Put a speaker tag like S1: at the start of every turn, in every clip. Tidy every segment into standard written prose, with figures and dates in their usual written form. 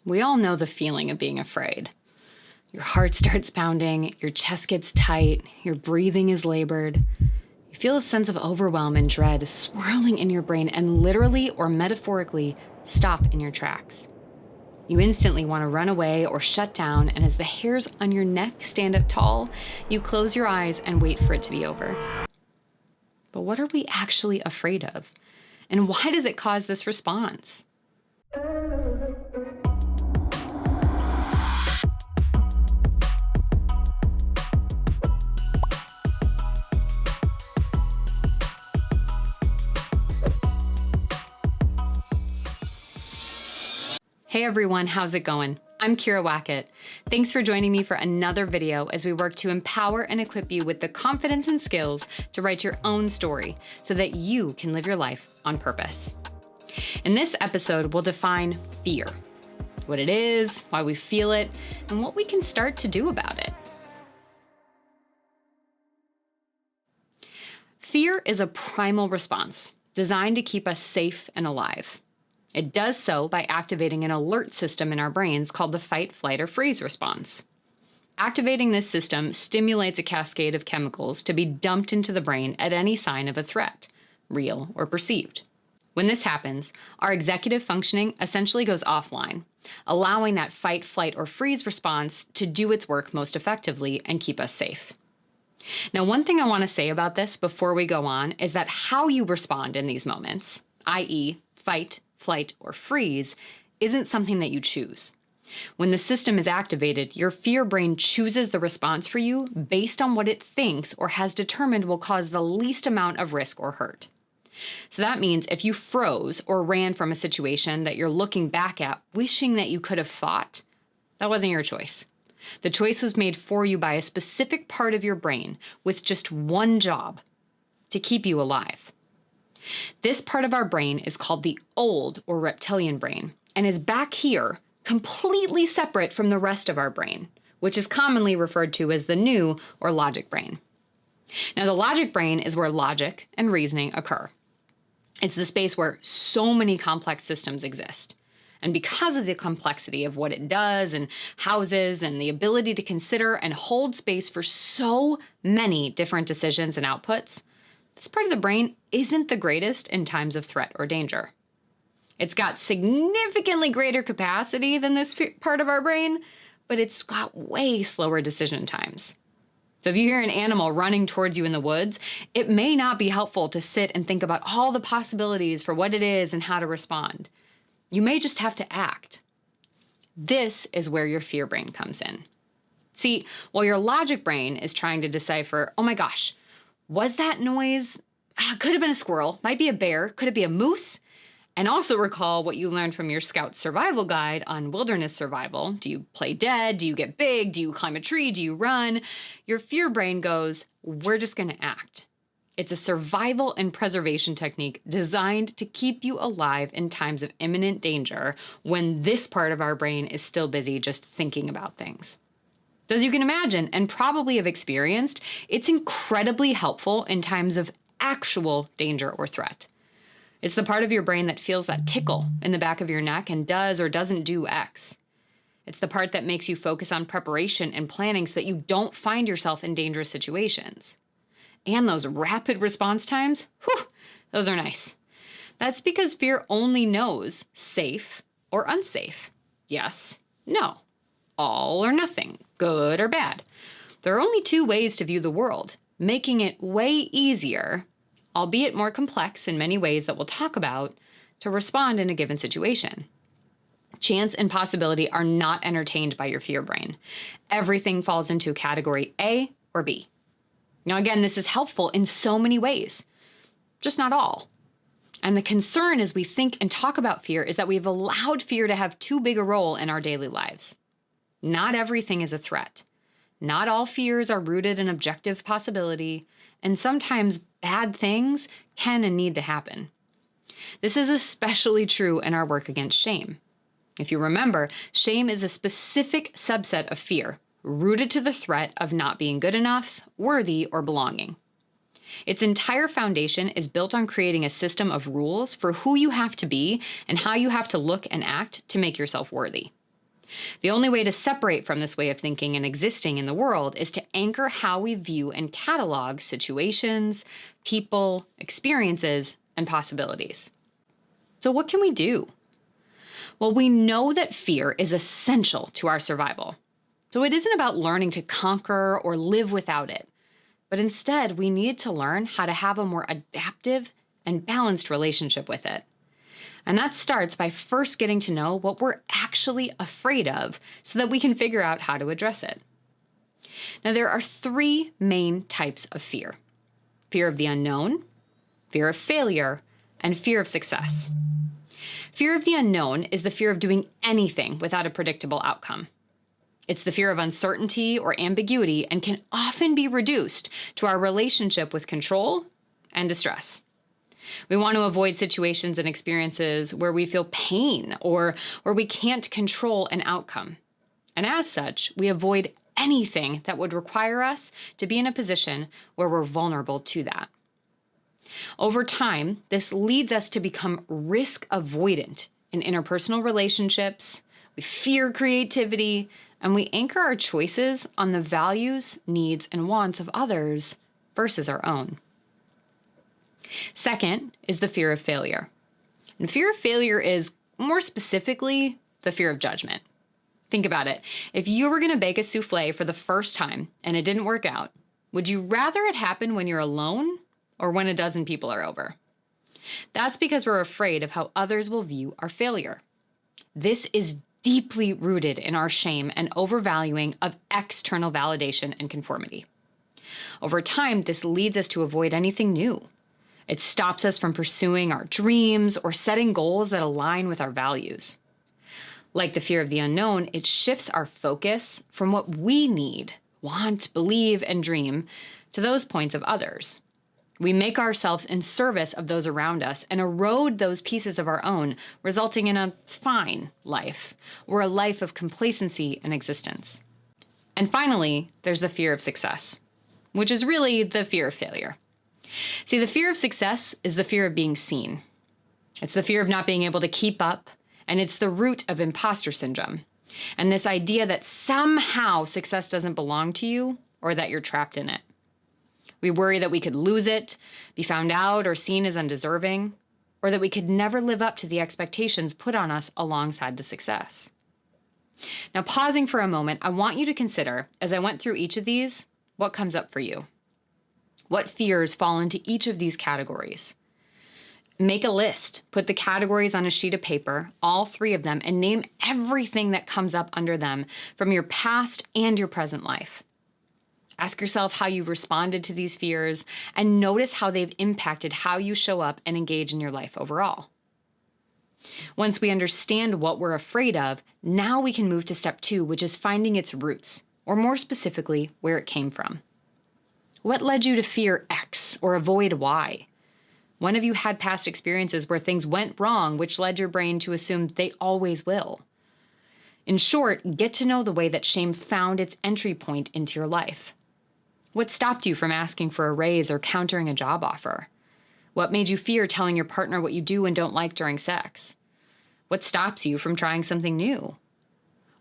S1: We all know the feeling of being afraid. Your heart starts pounding, your chest gets tight, your breathing is labored. You feel a sense of overwhelm and dread swirling in your brain and literally or metaphorically stop in your tracks. You instantly want to run away or shut down, and as the hairs on your neck stand up tall, you close your eyes and wait for it to be over. But what are we actually afraid of? And why does it cause this response? Hey everyone, how's it going? I'm Kira Wackett. Thanks for joining me for another video as we work to empower and equip you with the confidence and skills to write your own story so that you can live your life on purpose. In this episode, we'll define fear, what it is, why we feel it, and what we can start to do about it. Fear is a primal response designed to keep us safe and alive. It does so by activating an alert system in our brains called the fight, flight, or freeze response. Activating this system stimulates a cascade of chemicals to be dumped into the brain at any sign of a threat, real or perceived. When this happens, our executive functioning essentially goes offline, allowing that fight, flight, or freeze response to do its work most effectively and keep us safe. Now, one thing I want to say about this before we go on is that how you respond in these moments, i.e., fight, flight, or freeze, isn't something that you choose. When the system is activated, your fear brain chooses the response for you based on what it thinks or has determined will cause the least amount of risk or hurt. So that means if you froze or ran from a situation that you're looking back at, wishing that you could have fought, that wasn't your choice. The choice was made for you by a specific part of your brain with just one job: to keep you alive. This part of our brain is called the old or reptilian brain and is back here, completely separate from the rest of our brain, which is commonly referred to as the new or logic brain. Now, the logic brain is where logic and reasoning occur. It's the space where so many complex systems exist. And because of the complexity of what it does and houses and the ability to consider and hold space for so many different decisions and outputs, this part of the brain isn't the greatest in times of threat or danger. It's got significantly greater capacity than this part of our brain, but it's got way slower decision times. So if you hear an animal running towards you in the woods, it may not be helpful to sit and think about all the possibilities for what it is and how to respond. You may just have to act. This is where your fear brain comes in. See, while your logic brain is trying to decipher, oh my gosh, was that noise? Could have been a squirrel, might be a bear, could it be a moose? And also recall what you learned from your Scout survival guide on wilderness survival. Do you play dead? Do you get big? Do you climb a tree? Do you run? Your fear brain goes, we're just going to act. It's a survival and preservation technique designed to keep you alive in times of imminent danger when this part of our brain is still busy just thinking about things. So as you can imagine, and probably have experienced, it's incredibly helpful in times of actual danger or threat. It's the part of your brain that feels that tickle in the back of your neck and does or doesn't do X. It's the part that makes you focus on preparation and planning so that you don't find yourself in dangerous situations. And those rapid response times, those are nice. That's because fear only knows safe or unsafe. Yes, no. All or nothing, good or bad. There are only two ways to view the world, making it way easier, albeit more complex in many ways that we'll talk about, to respond in a given situation. Chance and possibility are not entertained by your fear brain. Everything falls into category A or B. Now again, this is helpful in so many ways, just not all. And the concern as we think and talk about fear is that we've allowed fear to have too big a role in our daily lives. Not everything is a threat. Not all fears are rooted in objective possibility, and sometimes bad things can and need to happen. This is especially true in our work against shame. If you remember, shame is a specific subset of fear, rooted to the threat of not being good enough, worthy, or belonging. Its entire foundation is built on creating a system of rules for who you have to be and how you have to look and act to make yourself worthy. The only way to separate from this way of thinking and existing in the world is to anchor how we view and catalog situations, people, experiences, and possibilities. So, what can we do? Well, we know that fear is essential to our survival. So, it isn't about learning to conquer or live without it, but instead, we need to learn how to have a more adaptive and balanced relationship with it. And that starts by first getting to know what we're actually afraid of so that we can figure out how to address it. Now, there are three main types of fear: fear of the unknown, fear of failure, and fear of success. Fear of the unknown is the fear of doing anything without a predictable outcome. It's the fear of uncertainty or ambiguity and can often be reduced to our relationship with control and distress. We want to avoid situations and experiences where we feel pain or where we can't control an outcome. And as such, we avoid anything that would require us to be in a position where we're vulnerable to that. Over time, this leads us to become risk avoidant in interpersonal relationships. We fear creativity, and we anchor our choices on the values, needs, and wants of others versus our own. Second is the fear of failure. And fear of failure is, more specifically, the fear of judgment. Think about it. If you were going to bake a souffle for the first time and it didn't work out, would you rather it happen when you're alone or when a dozen people are over? That's because we're afraid of how others will view our failure. This is deeply rooted in our shame and overvaluing of external validation and conformity. Over time, this leads us to avoid anything new. It stops us from pursuing our dreams or setting goals that align with our values. Like the fear of the unknown, it shifts our focus from what we need, want, believe, and dream to those points of others. We make ourselves in service of those around us and erode those pieces of our own, resulting in a fine life or a life of complacency and existence. And finally, there's the fear of success, which is really the fear of failure. See, the fear of success is the fear of being seen. It's the fear of not being able to keep up, and it's the root of imposter syndrome. And this idea that somehow success doesn't belong to you or that you're trapped in it. We worry that we could lose it, be found out or seen as undeserving, or that we could never live up to the expectations put on us alongside the success. Now, pausing for a moment, I want you to consider, as I went through each of these, what comes up for you. What fears fall into each of these categories? Make a list, put the categories on a sheet of paper, all three of them, and name everything that comes up under them from your past and your present life. Ask yourself how you've responded to these fears and notice how they've impacted how you show up and engage in your life overall. Once we understand what we're afraid of, now we can move to step 2, which is finding its roots, or more specifically, where it came from. What led you to fear X or avoid Y? When have you had past experiences where things went wrong, which led your brain to assume they always will? In short, get to know the way that shame found its entry point into your life. What stopped you from asking for a raise or countering a job offer? What made you fear telling your partner what you do and don't like during sex? What stops you from trying something new?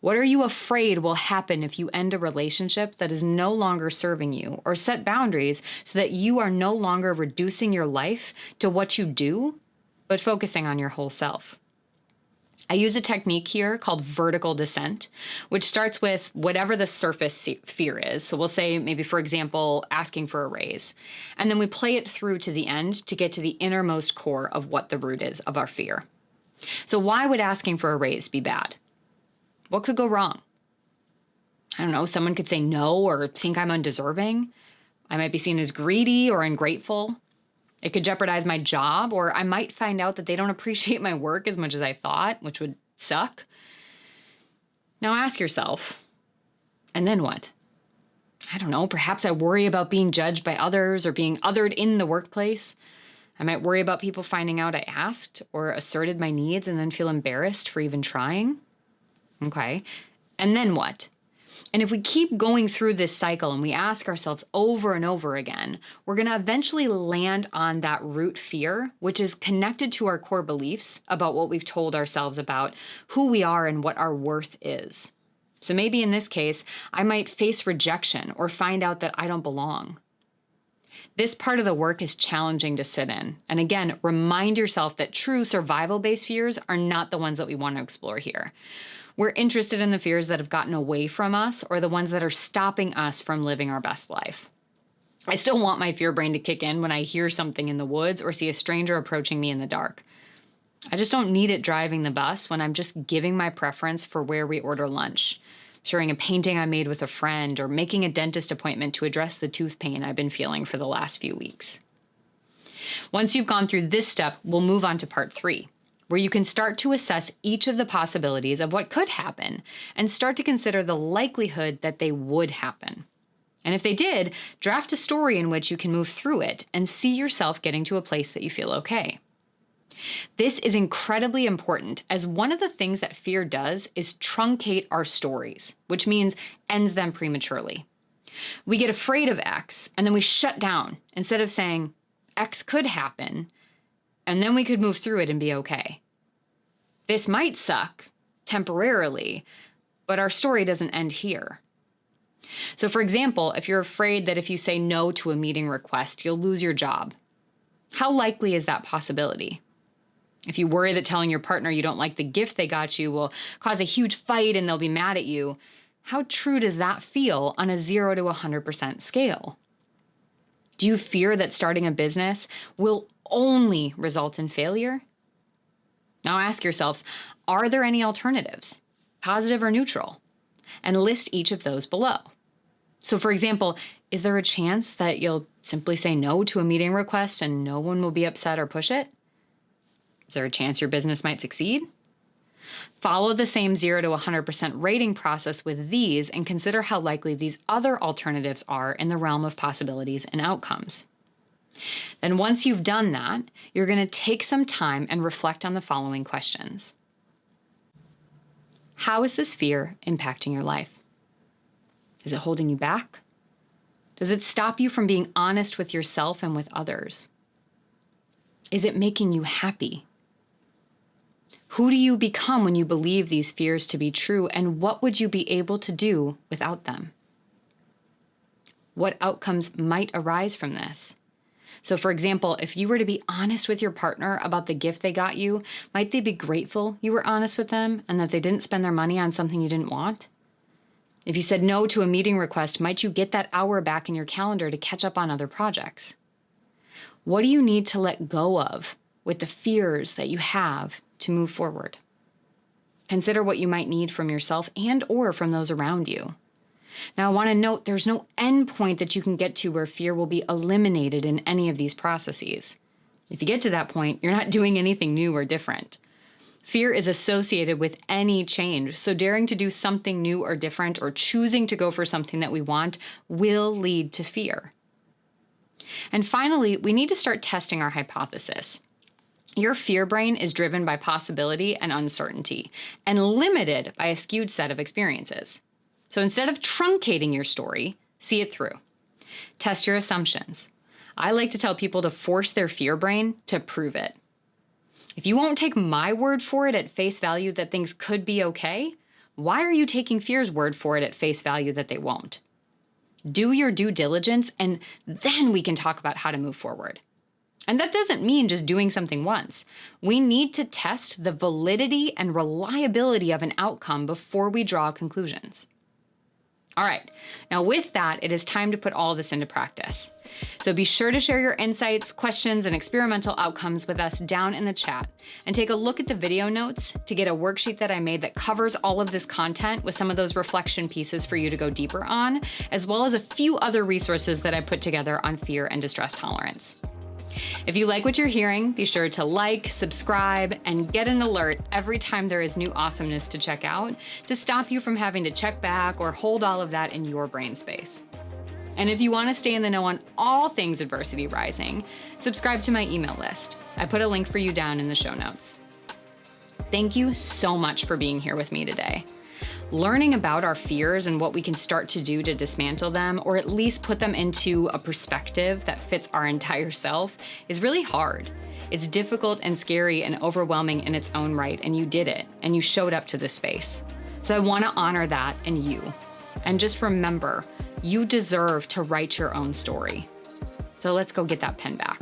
S1: What are you afraid will happen if you end a relationship that is no longer serving you, or set boundaries so that you are no longer reducing your life to what you do, but focusing on your whole self? I use a technique here called vertical descent, which starts with whatever the surface fear is. So we'll say maybe, for example, asking for a raise. And then we play it through to the end to get to the innermost core of what the root is of our fear. So why would asking for a raise be bad? What could go wrong? I don't know, someone could say no or think I'm undeserving. I might be seen as greedy or ungrateful. It could jeopardize my job, or I might find out that they don't appreciate my work as much as I thought, which would suck. Now ask yourself, and then what? I don't know, perhaps I worry about being judged by others or being othered in the workplace. I might worry about people finding out I asked or asserted my needs and then feel embarrassed for even trying. Okay, and then what? And if we keep going through this cycle and we ask ourselves over and over again, we're going to eventually land on that root fear, which is connected to our core beliefs about what we've told ourselves about who we are and what our worth is. So maybe in this case, I might face rejection or find out that I don't belong. This part of the work is challenging to sit in. And again, remind yourself that true survival-based fears are not the ones that we want to explore here. We're interested in the fears that have gotten away from us or the ones that are stopping us from living our best life. I still want my fear brain to kick in when I hear something in the woods or see a stranger approaching me in the dark. I just don't need it driving the bus when I'm just giving my preference for where we order lunch, sharing a painting I made with a friend, or making a dentist appointment to address the tooth pain I've been feeling for the last few weeks. Once you've gone through this step, we'll move on to part 3, where you can start to assess each of the possibilities of what could happen and start to consider the likelihood that they would happen. And if they did, draft a story in which you can move through it and see yourself getting to a place that you feel okay. This is incredibly important, as one of the things that fear does is truncate our stories, which means ends them prematurely. We get afraid of X, and then we shut down instead of saying, X could happen, and then we could move through it and be okay. This might suck temporarily, but our story doesn't end here. So for example, if you're afraid that if you say no to a meeting request, you'll lose your job, how likely is that possibility? If you worry that telling your partner you don't like the gift they got you will cause a huge fight and they'll be mad at you, how true does that feel on a 0 to 100% scale? Do you fear that starting a business will only result in failure? Now ask yourselves, are there any alternatives, positive or neutral? And list each of those below. So for example, is there a chance that you'll simply say no to a meeting request and no one will be upset or push it? Is there a chance your business might succeed? Follow the same 0 to 100% rating process with these and consider how likely these other alternatives are in the realm of possibilities and outcomes. Then once you've done that, you're going to take some time and reflect on the following questions. How is this fear impacting your life? Is it holding you back? Does it stop you from being honest with yourself and with others? Is it making you happy? Who do you become when you believe these fears to be true, and what would you be able to do without them? What outcomes might arise from this? So for example, if you were to be honest with your partner about the gift they got you, might they be grateful you were honest with them and that they didn't spend their money on something you didn't want? If you said no to a meeting request, might you get that hour back in your calendar to catch up on other projects? What do you need to let go of with the fears that you have to move forward? Consider what you might need from yourself and or from those around you. Now, I want to note there's no end point that you can get to where fear will be eliminated in any of these processes. If you get to that point, you're not doing anything new or different. Fear is associated with any change, so daring to do something new or different or choosing to go for something that we want will lead to fear. And finally, we need to start testing our hypothesis. Your fear brain is driven by possibility and uncertainty, and limited by a skewed set of experiences. So instead of truncating your story, see it through. Test your assumptions. I like to tell people to force their fear brain to prove it. If you won't take my word for it at face value that things could be okay, why are you taking fear's word for it at face value that they won't? Do your due diligence, and then we can talk about how to move forward. And that doesn't mean just doing something once. We need to test the validity and reliability of an outcome before we draw conclusions. All right, now with that, it is time to put all this into practice. So be sure to share your insights, questions, and experimental outcomes with us down in the chat, and take a look at the video notes to get a worksheet that I made that covers all of this content with some of those reflection pieces for you to go deeper on, as well as a few other resources that I put together on fear and distress tolerance. If you like what you're hearing, be sure to like, subscribe, and get an alert every time there is new awesomeness to check out to stop you from having to check back or hold all of that in your brain space. And if you want to stay in the know on all things Adversity Rising, subscribe to my email list. I put a link for you down in the show notes. Thank you so much for being here with me today. Learning about our fears and what we can start to do to dismantle them, or at least put them into a perspective that fits our entire self, is really hard. It's difficult and scary and overwhelming in its own right, and you did it, and you showed up to this space. So I want to honor that in you. And just remember, you deserve to write your own story. So let's go get that pen back.